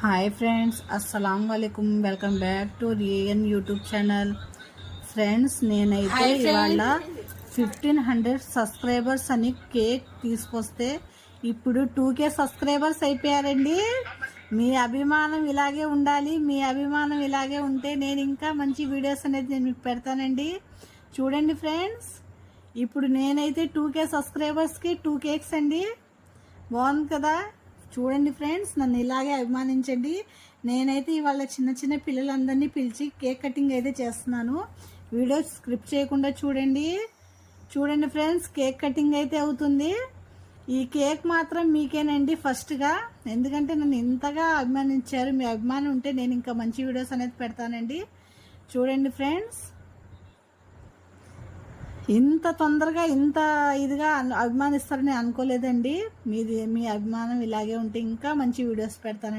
Hi friends, అస్సలం వాలేకుమ్. Welcome back to రియన్ యూట్యూబ్ ఛానల్. ఫ్రెండ్స్, నేనైతే ఇవాళ 1500 సబ్స్క్రైబర్స్ అని కేక్ తీసుకొస్తే ఇప్పుడు 2K సబ్స్క్రైబర్స్ అయిపోయారండి. మీ అభిమానం ఇలాగే ఉండాలి. మీ అభిమానం ఇలాగే ఉంటే నేను ఇంకా మంచి వీడియోస్ అనేది నేను మీకు పెడతానండి. చూడండి ఫ్రెండ్స్, ఇప్పుడు నేనైతే 2K సబ్స్క్రైబర్స్కి 2 కేక్స్ అండి. బాగుంది కదా? చూడండి ఫ్రెండ్స్, నన్ను ఇలాగే అభిమానించండి. నేనైతే ఇవాళ చిన్న చిన్న పిల్లలందరినీ పిలిచి కేక్ కటింగ్ అయితే చేస్తున్నాను. వీడియో స్క్రిప్ట్ చేయకుండా చూడండి. చూడండి ఫ్రెండ్స్, కేక్ కటింగ్ అయితే అవుతుంది. ఈ కేక్ మాత్రం మీకేనండి ఫస్ట్గా, ఎందుకంటే నన్ను ఇంతగా అభిమానించారు. మీ అభిమానం ఉంటే నేను ఇంకా మంచి వీడియోస్ అనేది పెడతానండి. చూడండి ఫ్రెండ్స్, ఇంత తొందరగా ఇంత ఇదిగా అభిమానిస్తారని అనుకోలేదండి. మీ అభిమానం ఇలాగే ఉంటే ఇంకా మంచి వీడియోస్ పెడతానండి.